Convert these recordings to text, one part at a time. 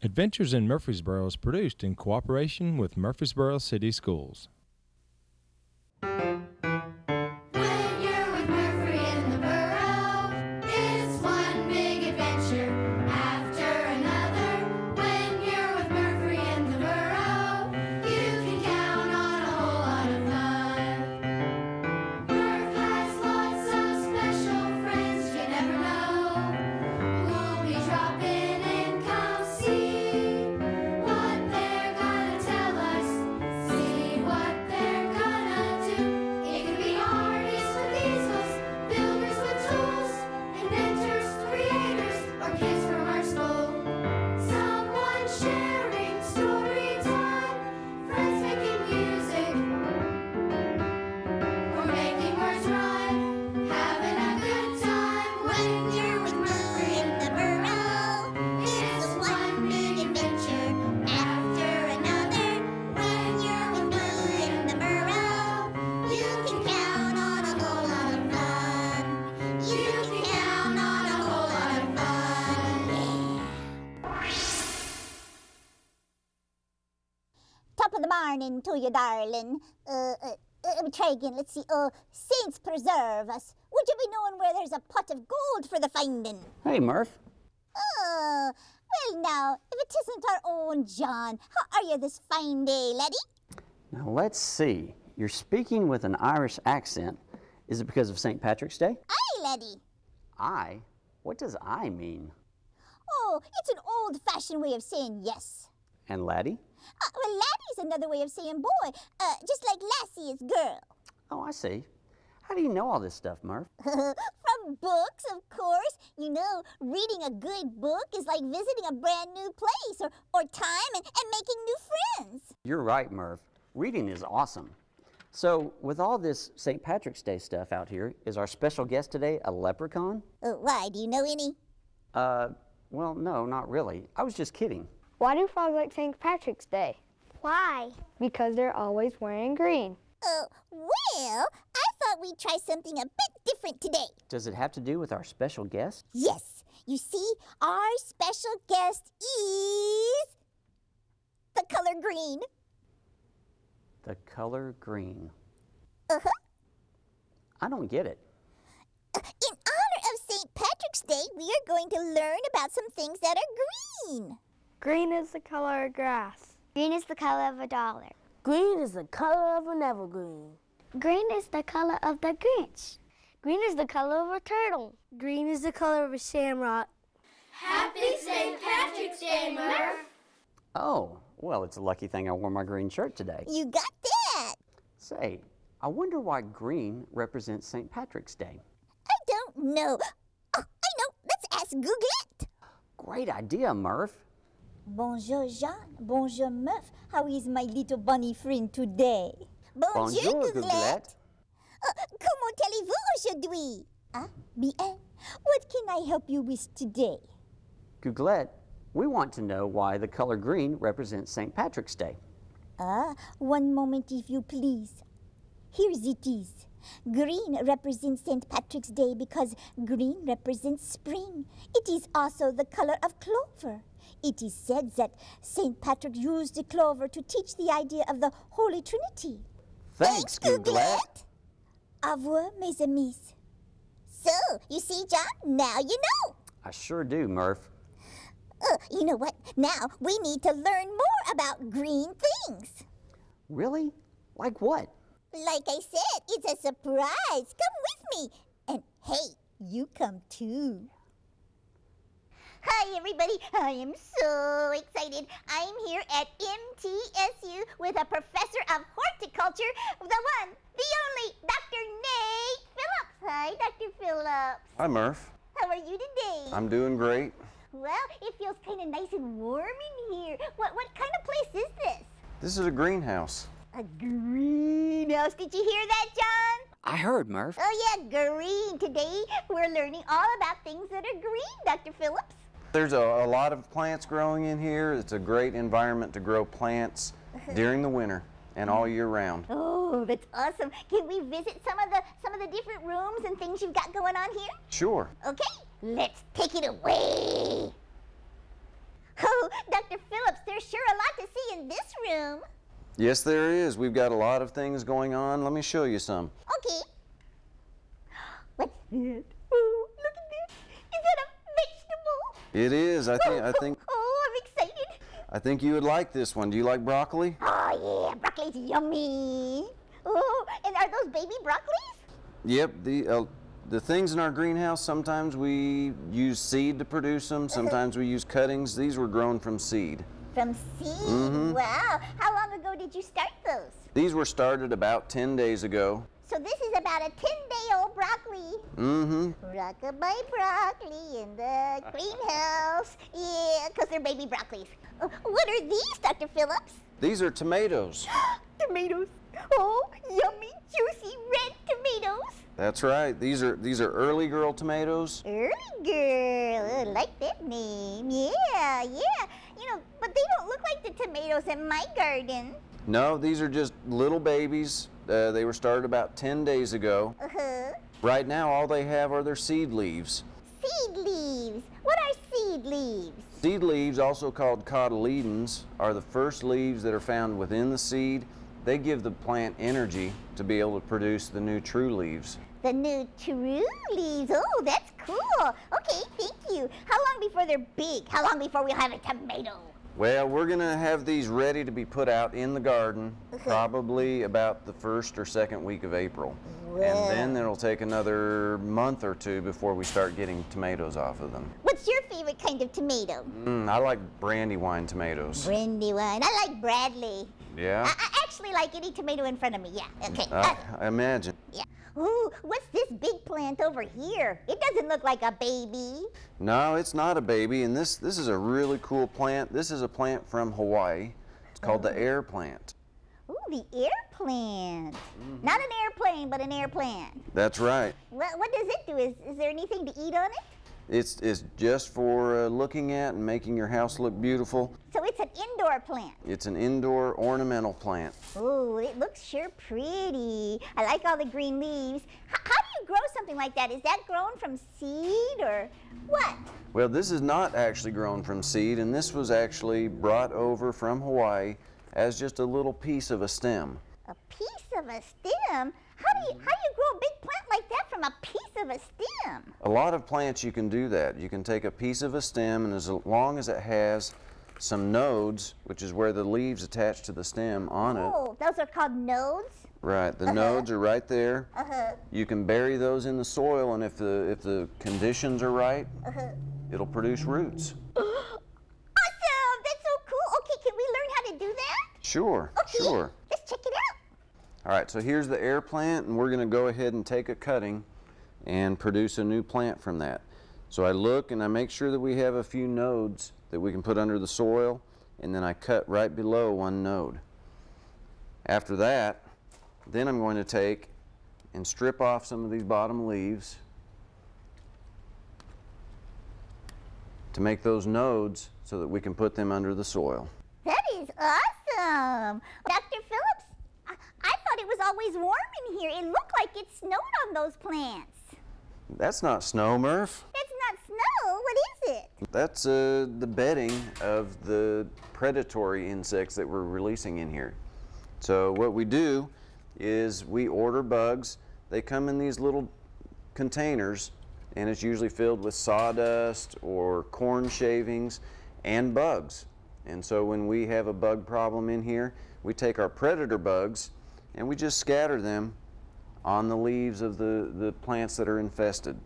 Adventures in Murfreesboro is produced in cooperation with Murfreesboro City Schools. When you're with Murphy in the Burrow, it's one big adventure after another. When you're with Murphy in the Burrow, you can count on a whole lot of fun. Murph has lots of special friends you never know. Who'll be dropping in, come see what they're gonna tell us. See what they're gonna do. It could be artists with easels, builders with tools, inventors, creators, or kids from our school. Someone sharing story time, friends making music, or making words rhyme, having a good time. When you're with Murphy in the Burrow, it's one big adventure after another. When you're with Murphy in the Burrow, you can count on a whole lot of fun. You can count on a whole lot of fun. Top of the morning to you, darling. Let me try again. Let's see. Saints preserve us. Would you be knowing where there's a pot of gold for the finding? Hey, Murph. Oh, well now, if it isn't our own John, how are you this fine day, laddie? Now let's see. You're speaking with an Irish accent. Is it because of St. Patrick's Day? Aye, laddie. I? What does I mean? Oh, it's an old-fashioned way of saying yes. And laddie? Well, laddie's another way of saying boy, just like lassie is girl. Oh, I see. How do you know all this stuff, Murph? From books, of course. You know, reading a good book is like visiting a brand new place or time and making new friends. You're right, Murph. Reading is awesome. So, with all this St. Patrick's Day stuff out here, is our special guest today a leprechaun? Why, do you know any? Well, no, not really. I was just kidding. Why do frogs like St. Patrick's Day? Why? Because they're always wearing green. Well, I thought we'd try something a bit different today. Does it have to do with our special guest? Yes. You see, our special guest is the color green. The color green. Uh-huh. I don't get it. In honor of St. Patrick's Day, we are going to learn about some things that are green. Green is the color of grass. Green is the color of a dollar. Green is the color of an evergreen. Green is the color of the Grinch. Green is the color of a turtle. Green is the color of a shamrock. Happy St. Patrick's Day, Murph! Oh, well, it's a lucky thing I wore my green shirt today. You got that? Say, I wonder why green represents St. Patrick's Day. I don't know. Oh, I know. Let's ask Googlette. Great idea, Murph. Bonjour, Jean. Bonjour, Murph. How is my little bunny friend today? Bonjour, Googlette. Comment allez-vous aujourd'hui? Ah, bien. What can I help you with today? Googlette, we want to know why the color green represents St. Patrick's Day. One moment if you please. Here it is. Green represents St. Patrick's Day because green represents spring. It is also the color of clover. It is said that St. Patrick used the clover to teach the idea of the Holy Trinity. Thanks, Googlette. Au revoir, mes amis. So, you see, John, now you know. I sure do, Murph. You know what? Now we need to learn more about green things. Really? Like what? Like I said, it's a surprise. Come with me. And hey, you come too. Hi, everybody. I am so excited. I'm here at MTSU with a professor of horticulture, the one, the only, Dr. Nate Phillips. Hi, Dr. Phillips. Hi, Murph. How are you today? I'm doing great. Well, it feels kind of nice and warm in here. What kind of place is this? This is a greenhouse. A greenhouse. Did you hear that, John? I heard, Murph. Oh, yeah, green. Today, we're learning all about things that are green, Dr. Phillips. There's a lot of plants growing in here. It's a great environment to grow plants during the winter and all year round. Oh, that's awesome. Can we visit some of the different rooms and things you've got going on here? Sure. Okay, let's take it away. Oh, Dr. there's sure a lot to see in this room. Yes, there is. We've got a lot of things going on. Let me show you some. Okay. What's that? Oh, look at this. Is that a vegetable? It is. I think Oh, I'm excited. I think you would like this one. Do you like broccoli? Oh, yeah, broccoli's yummy. Oh, and are those baby broccolis? Yep. The things in our greenhouse, sometimes we use seed to produce them. Sometimes we use cuttings. These were grown from seed. From seed? Wow. How long ago did you start those? These were started about 10 days ago. So this is about a 10-day-old broccoli. Rockabye broccoli in the greenhouse. Yeah, because they're baby broccolis. What are these, Dr. Phillips? These are tomatoes. Tomatoes. Oh, yummy, juicy red tomatoes. That's right. These are early girl tomatoes. Early girl. I like that name. Yeah. You know, but they don't look like the tomatoes in my garden. No, these are just little babies. They were started about 10 days ago. Right now, all they have are their seed leaves. Seed leaves. What are seed leaves? Seed leaves, also called cotyledons, are the first leaves that are found within the seed. They give the plant energy to be able to produce the new true leaves. The new true leaves. Oh, that's cool. Okay, thank you. How long before they're big? How long before we'll have a tomato? Well, we're going to have these ready to be put out in the garden probably about the first or second week of April. And then it'll take another month or two before we start getting tomatoes off of them. What's your favorite kind of tomato? I like brandywine tomatoes. Brandywine. I like Bradley. Yeah? I actually like any tomato in front of me. Yeah, okay. I imagine. Yeah. Ooh, what's this big plant over here? It doesn't look like a baby. No, it's not a baby, and this is a really cool plant. This is a plant from Hawaii. It's called the air plant. Ooh, the air plant. Not an airplane, but an air plant. That's right. What does it do? Is there anything to eat on it? It's just for looking at and making your house look beautiful. So it's an indoor plant. It's an indoor ornamental plant. Ooh, it looks sure pretty. I like all the green leaves. How do you grow something like that? Is that grown from seed or what? Well, this is not actually grown from seed, and this was actually brought over from Hawaii as just a little piece of a stem. A piece of a stem? How do you grow a big plant like that from a piece of a stem? A lot of plants you can do that. You can take a piece of a stem, and as long as it has some nodes, which is where the leaves attach to the stem on it. Oh, those are called nodes? Right, the nodes are right there. You can bury those in the soil, and if the conditions are right, it'll produce roots. Awesome! That's so cool. Okay, can we learn how to do that? Sure, Okay, sure. let's check it out. All right, so here's the air plant, and we're going to go ahead and take a cutting and produce a new plant from that. So I look and I make sure that we have a few nodes that we can put under the soil, and then I cut right below one node. After that, then I'm going to take and strip off some of these bottom leaves to make those nodes so that we can put them under the soil. That is awesome. Dr. Phillips, I thought it was always warm in here. It looked like it snowed on those plants. That's not snow, Murph. That's not snow. What is it? That's the bedding of the predatory insects that we're releasing in here. So what we do is we order bugs. They come in these little containers, and it's usually filled with sawdust or corn shavings and bugs. And so when we have a bug problem in here, we take our predator bugs and we just scatter them on the leaves of the plants that are infested.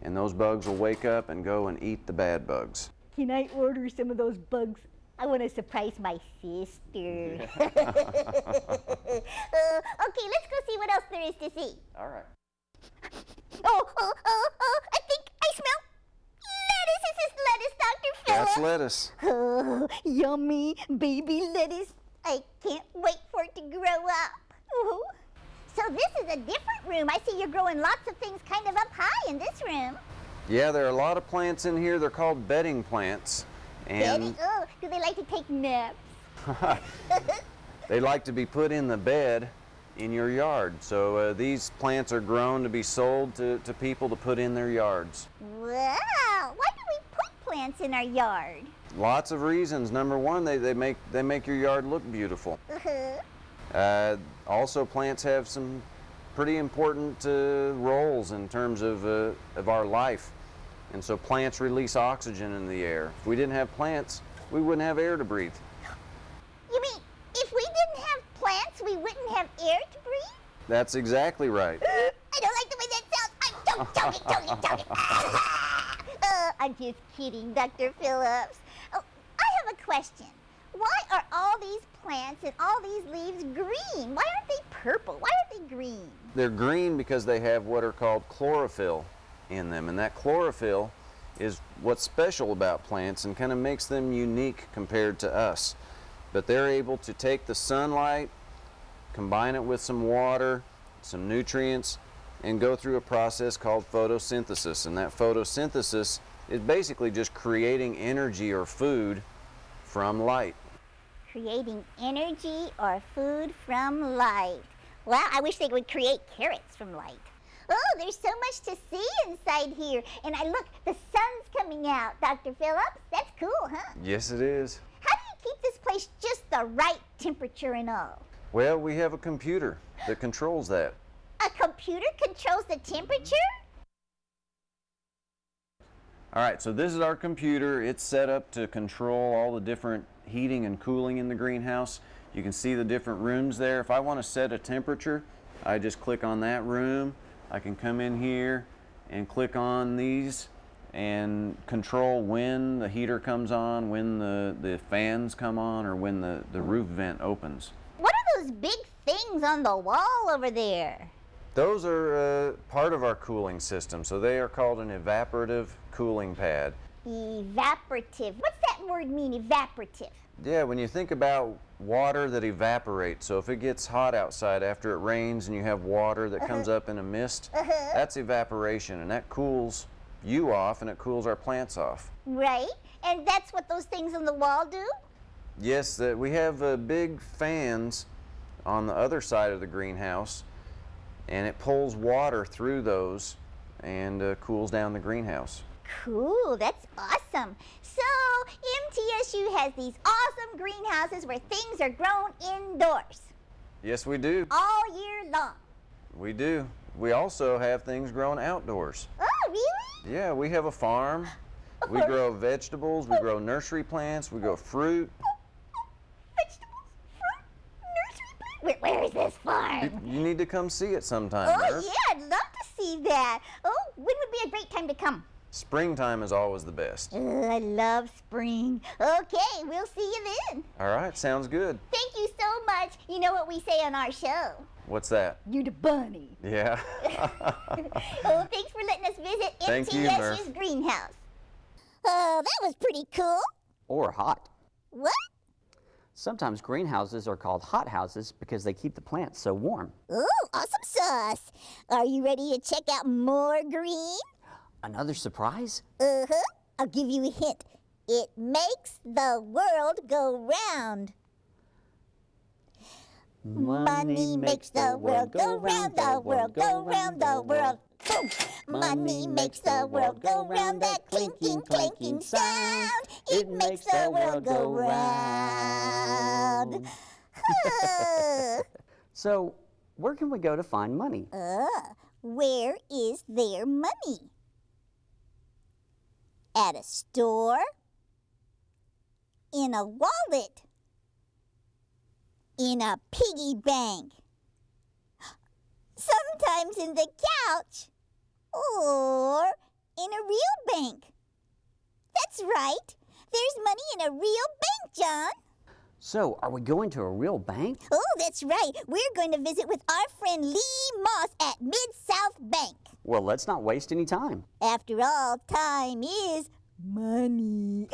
And those bugs will wake up and go and eat the bad bugs. Can I order some of those bugs? I want to surprise my sister. Okay, let's go see what else there is to see. All right. Oh, I think I smell lettuce. Is this lettuce, Dr. Phillips? That's lettuce. Oh, yummy baby lettuce. I can't wait for it to grow up. Ooh. So this is a different room. I see you're growing lots of things kind of up high in this room. Yeah, there are a lot of plants in here. They're called bedding plants. And Oh, do they like to take naps? they like to be put in the bed in your yard. So these plants are grown to be sold to people to put in their yards. Wow, why do we put plants in our yard? Lots of reasons. Number one, they make your yard look beautiful. Also, plants have some pretty important roles in terms of our life. And so plants release oxygen in the air. If we didn't have plants, we wouldn't have air to breathe. You mean if we didn't have plants, we wouldn't have air to breathe? That's exactly right. I don't like the way that sounds. I'm joking. I'm just kidding, Dr. Phillips. Oh, I have a question. Why are all these plants and all these leaves green? Why aren't they purple? Why aren't they green? They're green because they have what are called chlorophyll in them, and that chlorophyll is what's special about plants and kind of makes them unique compared to us. But they're able to take the sunlight, combine it with some water, some nutrients, and go through a process called photosynthesis. And that photosynthesis is basically just creating energy or food from light. Creating energy or food from light. Well, I wish they would create carrots from light. Oh, there's so much to see inside here. And look, the sun's coming out, Dr. Phillips. That's cool, huh? Yes, it is. How do you keep this place just the right temperature and all? Well, we have a computer that controls that. A computer controls the temperature? All right, so this is our computer. It's set up to control all the different heating and cooling in the greenhouse. You can see the different rooms there. If I want to set a temperature, I just click on that room. I can come in here and click on these and control when the heater comes on, when the fans come on, or when the roof vent opens. What are those big things on the wall over there? Those are part of our cooling system, so they are called an evaporative cooling pad. Evaporative. What's that word mean, evaporative? Yeah, when you think about water that evaporates, so if it gets hot outside after it rains and you have water that comes up in a mist, that's evaporation, and that cools you off and it cools our plants off. Right, and that's what those things on the wall do? Yes, we have big fans on the other side of the greenhouse, and it pulls water through those and cools down the greenhouse. Cool, that's awesome. So, MTSU has these awesome greenhouses where things are grown indoors. Yes, we do. All year long. We do. We also have things grown outdoors. Oh, really? Yeah, we have a farm. We grow vegetables, we grow nursery plants, we grow fruit. Vegetables, fruit, nursery plant. Where is this farm? You need to come see it sometime, Oh, Murph. yeah, I'd love to see that. Oh, when would be a great time to come? Springtime is always the best. I love spring. Okay, we'll see you then. All right, sounds good. Thank you so much. You know what we say on our show? What's that? You're the bunny. Yeah. Oh, thanks for letting us visit Thank you, MTSU's Murph. Greenhouse. Oh, that was pretty cool. Or hot. What? Sometimes greenhouses are called hot houses because they keep the plants so warm. Ooh, awesome sauce. Are you ready to check out more green? Another surprise? Uh-huh. I'll give you a hint. It makes the world go round. Money makes the world go round, the world go round, the world. Boom. Money makes the world go round, that clinking, clanking sound. It makes the world go round. So, where can we go to find money? Where is their money? At a store? In a wallet? In a piggy bank? Sometimes in the couch? Or in a real bank? That's right. There's money in a real bank, John. So, are we going to a real bank? Oh, that's right. We're going to visit with our friend Lee Moss at Mid-South Bank. Well, let's not waste any time. After all, time is money.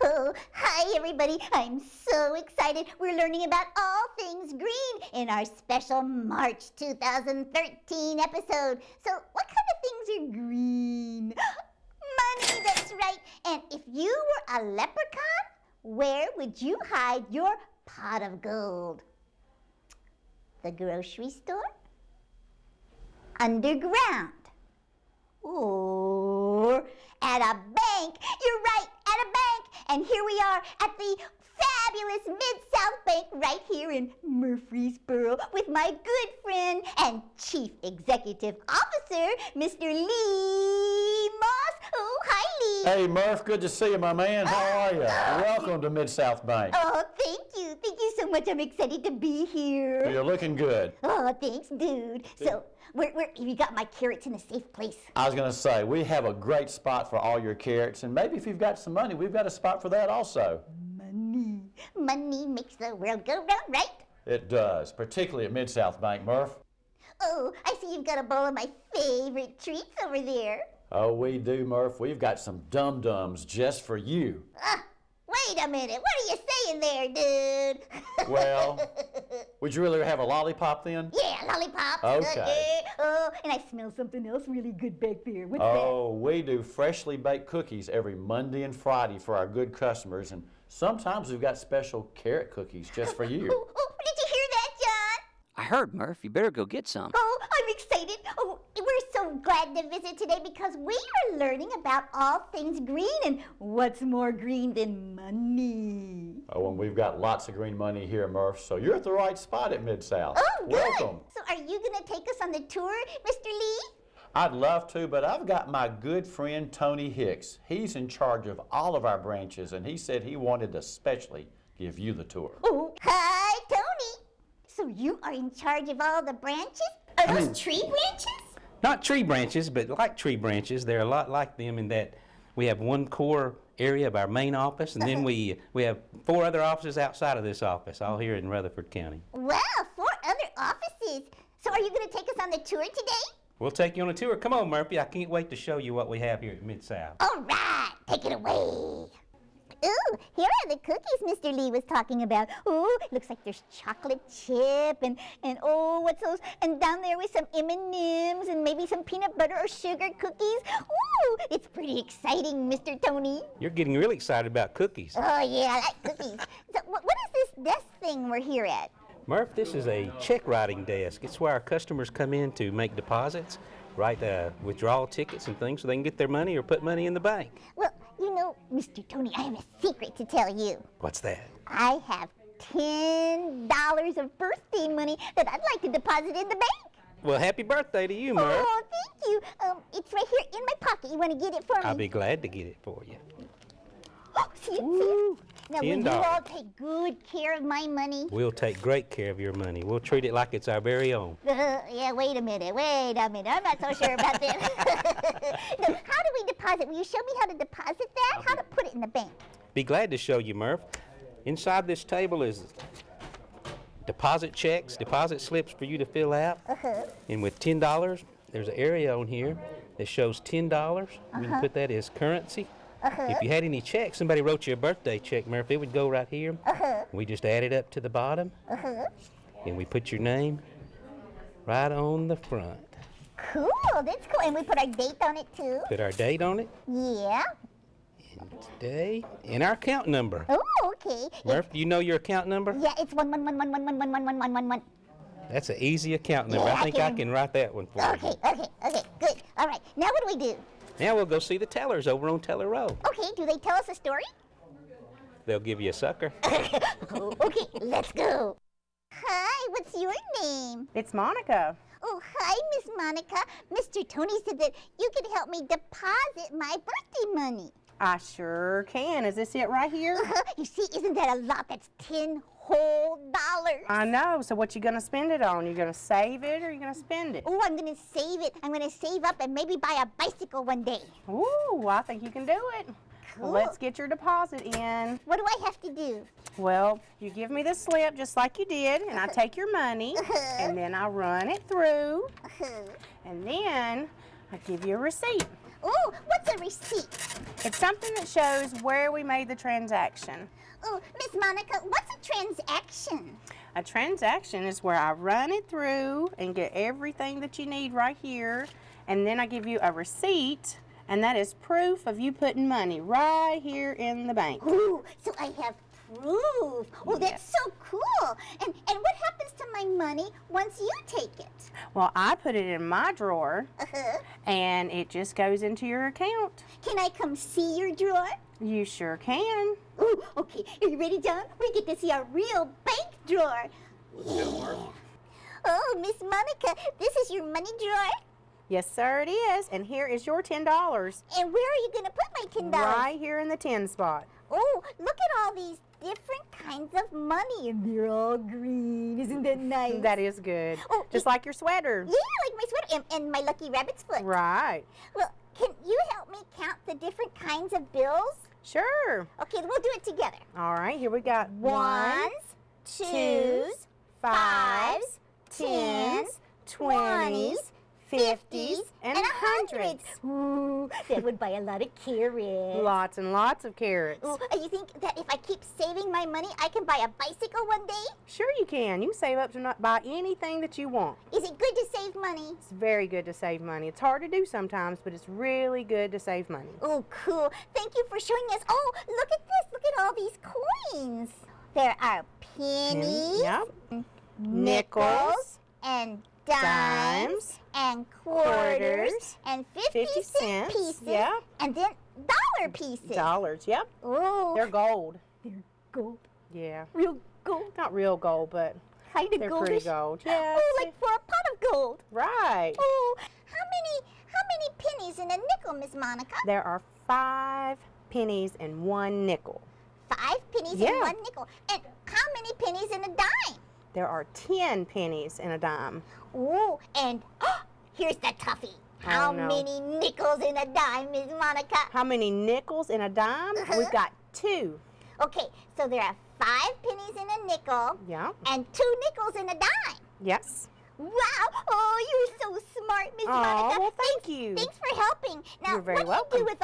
Oh, hi everybody. I'm so excited. We're learning about all things green in our special March 2013 episode. So what kind of things are green? Money, that's right. And if you were a leprechaun, where would you hide your pot of gold? The grocery store? Underground? Or At a bank. You're right, at a bank. And here we are at the fabulous Mid-South Bank right here in Murfreesboro with my good friend and Chief Executive Officer, Mr. Lee Moss. Oh, hi, Lee. Hey, Murph, good to see you, my man. How are you? Welcome to Mid-South Bank. Oh, thank you. Thank you so much. I'm excited to be here. You're looking good. Oh, thanks, dude. So, you got my carrots in a safe place. I was going to say, we have a great spot for all your carrots, and maybe if you've got some money, we've got a spot for that also. Money. Money makes the world go round, right? It does, particularly at Mid-South Bank, Murph. Oh, I see you've got a bowl of my favorite treats over there. Oh, we do, Murph. We've got some dum-dums just for you. Wait a minute. What are you saying there, dude? Well, would you rather have a lollipop then? Yeah, lollipop. Okay. Oh, and I smell something else really good back there. What's Oh, we do freshly baked cookies every Monday and Friday for our good customers, and sometimes we've got special carrot cookies just for you. Oh, did you hear that, John? I heard, Murph. You better go get some. Oh, I'm excited. Oh, we're so glad to visit today because we are learning about all things green, and what's more green than money? Oh, and we've got lots of green money here, Murph, so you're at the right spot at Mid-South. Oh, good. Welcome. So are you going to take us on the tour, Mr. Lee? I'd love to, but I've got my good friend Tony Hicks. He's in charge of all of our branches, and he said he wanted to especially give you the tour. Oh, hi, Tony. So you are in charge of all the branches? Are those tree branches? Not tree branches, but like tree branches. They're a lot like them in that we have one core area of our main office, and then we have 4 other offices outside of this office, all here in Rutherford County. Wow, 4 other offices. So are you going to take us on the tour today? We'll take you on a tour. Come on, Murphy. I can't wait to show you what we have here at Mid-South. All right, take it away. Ooh, here are the cookies Mr. Lee was talking about. Ooh, looks like there's chocolate chip and oh, what's those? And down there with some M&Ms and maybe some peanut butter or sugar cookies. Ooh, it's pretty exciting, Mr. Tony. You're getting really excited about cookies. Oh, yeah, I like cookies. So what is this desk thing we're here at? Murph, this is a check writing desk. It's where our customers come in to make deposits, write withdrawal tickets and things so they can get their money or put money in the bank. Well, you know, Mr. Tony, I have a secret to tell you. What's that? I have $10 of birthday money that I'd like to deposit in the bank. Well, happy birthday to you, Murph. Oh, thank you. It's right here in my pocket. You want to get it for me? I'll be glad to get it for you. Oh, see it, see it. Now, will you $10. all take good care of my money? We'll take great care of your money. We'll treat it like it's our very own. Yeah, wait a minute. I'm not so sure about that. Now, how do we deposit? Will you show me how to deposit that? How to put it in the bank? Be glad to show you, Murph. Inside this table is deposit checks, deposit slips for you to fill out. And with $10, there's an area on here that shows $10. We can put that as currency. If you had any checks, somebody wrote you a birthday check, Murph, it would go right here. We just add it up to the bottom. And we put your name right on the front. Cool, that's cool. And we put our date on it, too? Put our date on it. Yeah. And today, and our account number. Oh, okay. Murph, do you know your account number? Yeah, it's 11111111111. That's an easy account number. Yeah, I think I can write that one for you. Okay, good. All right, now what do we do? Now we'll go see the tellers over on Teller Row. Okay, do they tell us a story? They'll give you a sucker. Okay, let's go. Hi, what's your name? It's Monica. Oh, hi, Miss Monica. Mr. Tony said that you could help me deposit my birthday money. I sure can. Is this it right here? You see, isn't that a lot? That's 10 whole dollars. I know. So what you gonna spend it on? You gonna save it or you gonna spend it? Oh, I'm gonna save it. I'm gonna save up and maybe buy a bicycle one day. Ooh, I think you can do it. Cool. Well, let's get your deposit in. What do I have to do? Well, you give me the slip just like you did, and I take your money, and then I run it through, and then I give you a receipt. Oh, what's a receipt? It's something that shows where we made the transaction. Oh, Miss Monica, what's a transaction? A transaction is where I run it through and get everything that you need right here, and then I give you a receipt, and that is proof of you putting money right here in the bank. Ooh, so I have proof. Oh, that's so cool. And what happens to my money once you take it? Well, I put it in my drawer, and it just goes into your account. Can I come see your drawer? You sure can. Ooh, okay. Are you ready, John? We get to see our real bank drawer. Oh, Miss Monica, this is your money drawer? Yes, sir, it is. And here is your $10. And where are you going to put my $10? Right here in the 10 spot. Oh, look at all these different kinds of money, and they're all green. Isn't that nice? That is good. Oh, just like your sweater. Yeah, like my sweater and my lucky rabbit's foot. Right. Well, can you help me count the different kinds of bills? Sure. Okay, we'll do it together. All right, here we got Ones, twos, fives, tens, 20s, 50s, and 100s. Ooh, that would buy a lot of carrots. Lots and lots of carrots. Ooh, you think that if I keep saving my money, I can buy a bicycle one day? Sure you can. You can save up to not buy anything that you want. Is it good to save money? It's very good to save money. It's hard to do sometimes, but it's really good to save money. Oh, cool. Thank you for showing us. Oh, look at this. Look at all these coins. There are pennies, Yep. nickels, and dimes, and quarters, and 50-cent pieces, yeah. and then dollar pieces. Dollars, yep. Oh, They're gold. they're gold. Yeah. Real gold. Not real gold, but Kind of they're goldish. pretty gold. Yeah. Oh, like for a pot of gold. Right. Oh, how many pennies in a nickel, Miss Monica? There are 5 pennies and 1 nickel. 5 pennies Yeah. and 1 nickel. And how many pennies in a dime? There are 10 pennies in a dime. Oh, and here's the toughie. How no. many nickels in a dime, Miss Monica? How many nickels in a dime? We've got 2. Okay, so there are 5 pennies in a nickel Yeah. and 2 nickels in a dime. Yes. Wow! Oh, you're so smart, Miss Monica. well, thank you. Thanks for helping. Now, You're very what do welcome. you do with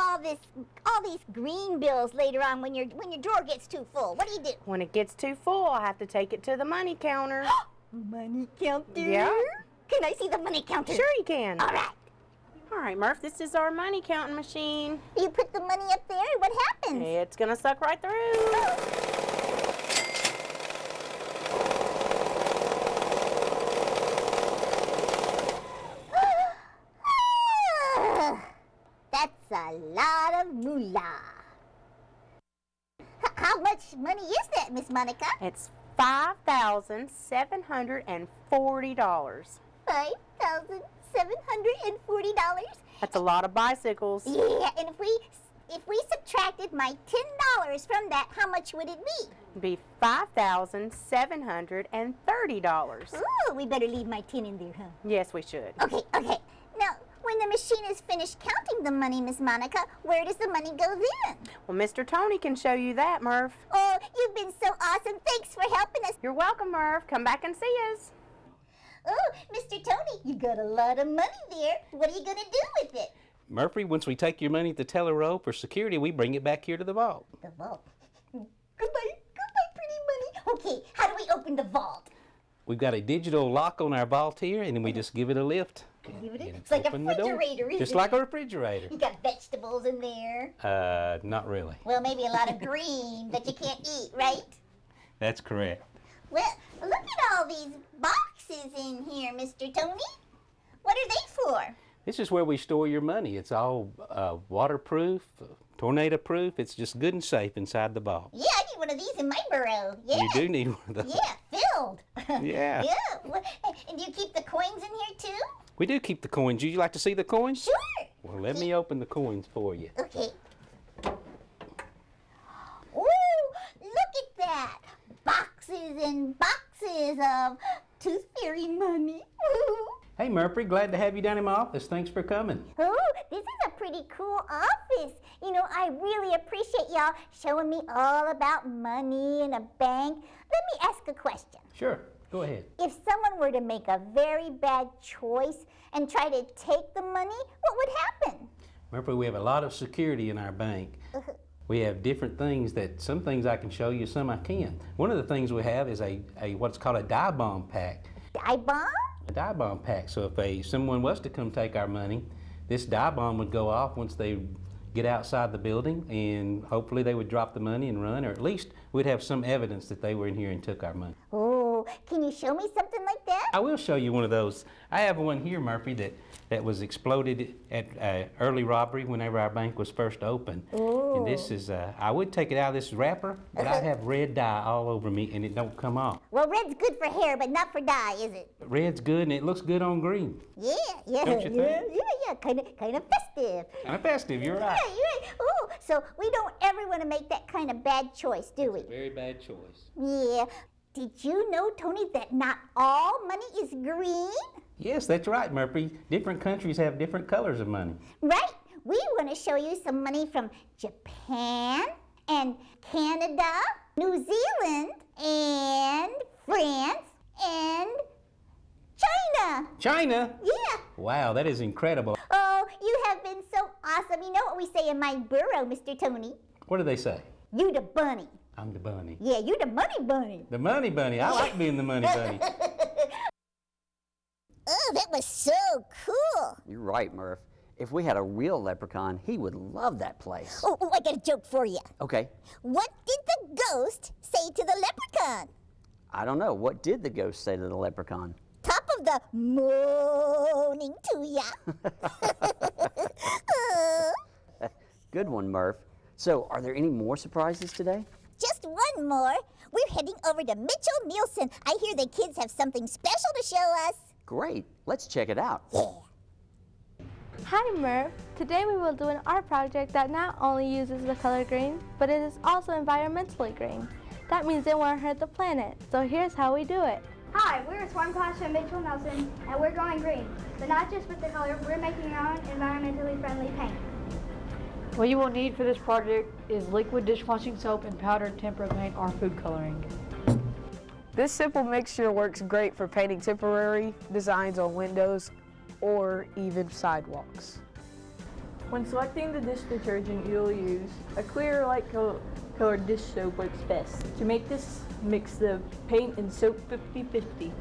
all these green bills later on when your drawer gets too full? What do you do? When it gets too full, I have to take it to the money counter. Money counter. Yeah. Can I see the money counter? Sure you can. All right. All right, Murph, this is our money counting machine. You put the money up there. What happens? It's gonna suck right through. That's a lot of moolah. How much money is that, Miss Monica? It's $5,740. $5,740. That's a lot of bicycles. Yeah, and if we subtracted my $10 from that, how much would it be? It'd be $5,730. Ooh, we better leave my 10 in there, huh? Yes, we should. Okay. Now, when the machine is finished counting the money, Miss Monica, where does the money go then? Well, Mr. Tony can show you that, Murph. Oh, you've been so awesome. Thanks for helping us. You're welcome, Murph. Come back and see us. Oh, Mr. Tony, you got a lot of money there. What are you going to do with it? Murphy, once we take your money at the teller row for security, we bring it back here to the vault. The vault. Goodbye, pretty money. Okay, how do we open the vault? We've got a digital lock on our vault here, and then we just give it a lift. It's like a Open the door. refrigerator, isn't Just it? like a refrigerator. You got vegetables in there. Not really. Well, maybe a lot of green that you can't eat, right? That's correct. Well, look at all these boxes in here, Mr. Tony. What are they for? This is where we store your money. It's all waterproof, tornado-proof. It's just good and safe inside the vault. Yeah, I need one of these in my burrow. Yeah. You do need one of those. Yeah, filled. Yeah. Yeah. And do you keep the coins in here too? We do keep the coins. Would you like to see the coins? Sure. Well, let me open the coins for you. Okay. Ooh, look at that. Boxes and boxes of Tooth Fairy money. Ooh. Hey, Murphy, glad to have you down in my office. Thanks for coming. Ooh, this is a pretty cool office. You know, I really appreciate y'all showing me all about money and a bank. Let me ask a question. Sure, go ahead. If someone were to make a very bad choice and try to take the money, what would happen? Murphy, we have a lot of security in our bank. We have different things some things I can show you, some I can't. One of the things we have is a what's called a dye bomb pack. Dye bomb? A dye bomb pack. So if someone was to come take our money, this dye bomb would go off once they get outside the building, and hopefully they would drop the money and run, or at least we'd have some evidence that they were in here and took our money. Oh, can you show me something like that? I will show you one of those. I have one here, Murphy, that was exploded at early robbery whenever our bank was first opened. Ooh. And this is, I would take it out of this wrapper, but I have red dye all over me and it don't come off. Well, red's good for hair, but not for dye, is it? Red's good and it looks good on green. Yeah, Don't you think? yeah, kind of festive. Kind of festive, you're right. Yeah, you're right. Oh, so we don't ever want to make that kind of bad choice, do we? Very bad choice. Yeah. Did you know, Tony, that not all money is green? Yes, that's right, Murphy. Different countries have different colors of money. Right. We want to show you some money from Japan and Canada, New Zealand, and France, and China. China? Yeah. Wow, that is incredible. Oh, you have been so awesome. You know what we say in my burrow, Mr. Tony? What do they say? You the bunny. I'm the bunny. Yeah, you the money bunny. The money bunny. I like being the money bunny. Oh, that was so cool. You're right, Murph. If we had a real leprechaun, he would love that place. Oh, I got a joke for you. Okay. What did the ghost say to the leprechaun? I don't know. What did the ghost say to the leprechaun? Top of the morning to ya. Good one, Murph. So, are there any more surprises today? Just one more. We're heading over to Mitchell-Neilson. I hear the kids have something special to show us. Great. Let's check it out. Yeah. Hi, Murph. Today we will do an art project that not only uses the color green, but it is also environmentally green. That means it won't hurt the planet. So here's how we do it. Hi, we're a swarm class from Mitchell-Neilson, and we're going green. But not just with the color, we're making our own environmentally friendly paint. What you will need for this project is liquid dishwashing soap and powdered tempera paint or food coloring. This simple mixture works great for painting temporary designs on windows or even sidewalks. When selecting the dish detergent you'll use, a clear light colored dish soap works best. To make this, mix the paint and soap 50-50.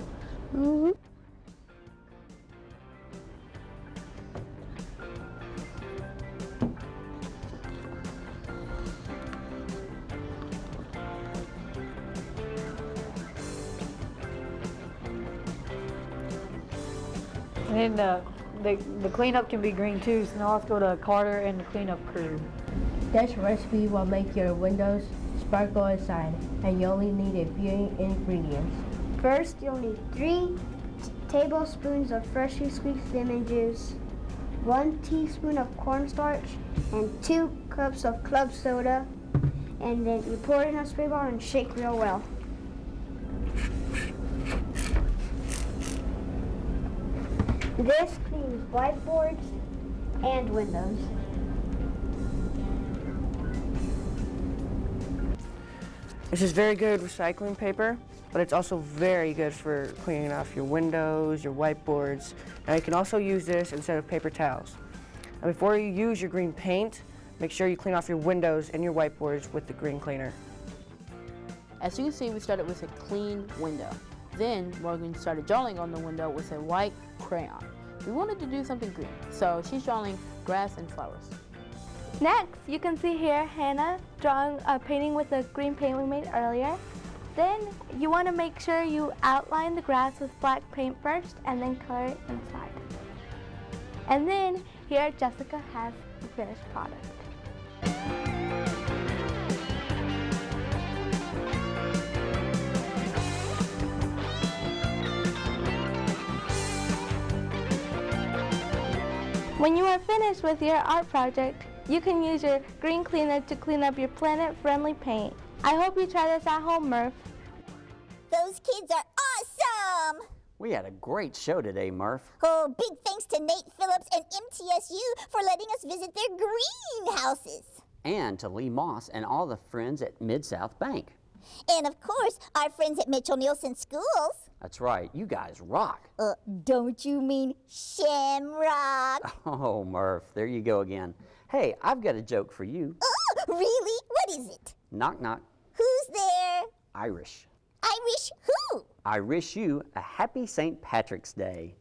And the cleanup can be green too, so now let's go to Carter and the cleanup crew. This recipe will make your windows sparkle inside, and you only need a few ingredients. First, you'll need 3 tablespoons of freshly squeezed lemon juice, 1 teaspoon of cornstarch, and 2 cups of club soda. And then you pour it in a spray bottle and shake real well. This cleans whiteboards and windows. This is very good recycling paper, but it's also very good for cleaning off your windows, your whiteboards. Now you can also use this instead of paper towels. And before you use your green paint, make sure you clean off your windows and your whiteboards with the green cleaner. As you can see, we started with a clean window. Then Morgan started drawing on the window with a white crayon. We wanted to do something green, so she's drawing grass and flowers. Next, you can see here Hannah drawing a painting with the green paint we made earlier. Then you want to make sure you outline the grass with black paint first and then color it inside. And then here Jessica has the finished product. When you are finished with your art project, you can use your green cleaner to clean up your planet-friendly paint. I hope you try this at home, Murph. Those kids are awesome! We had a great show today, Murph. Oh, big thanks to Nate Phillips and MTSU for letting us visit their greenhouses. And to Lee Moss and all the friends at Mid-South Bank. And of course, our friends at Mitchell-Neilson Schools. That's right, you guys rock. Don't you mean Shamrock? Oh, Murph, there you go again. Hey, I've got a joke for you. Oh, really? What is it? Knock, knock. Who's there? Irish. Irish who? I wish you a happy St. Patrick's Day.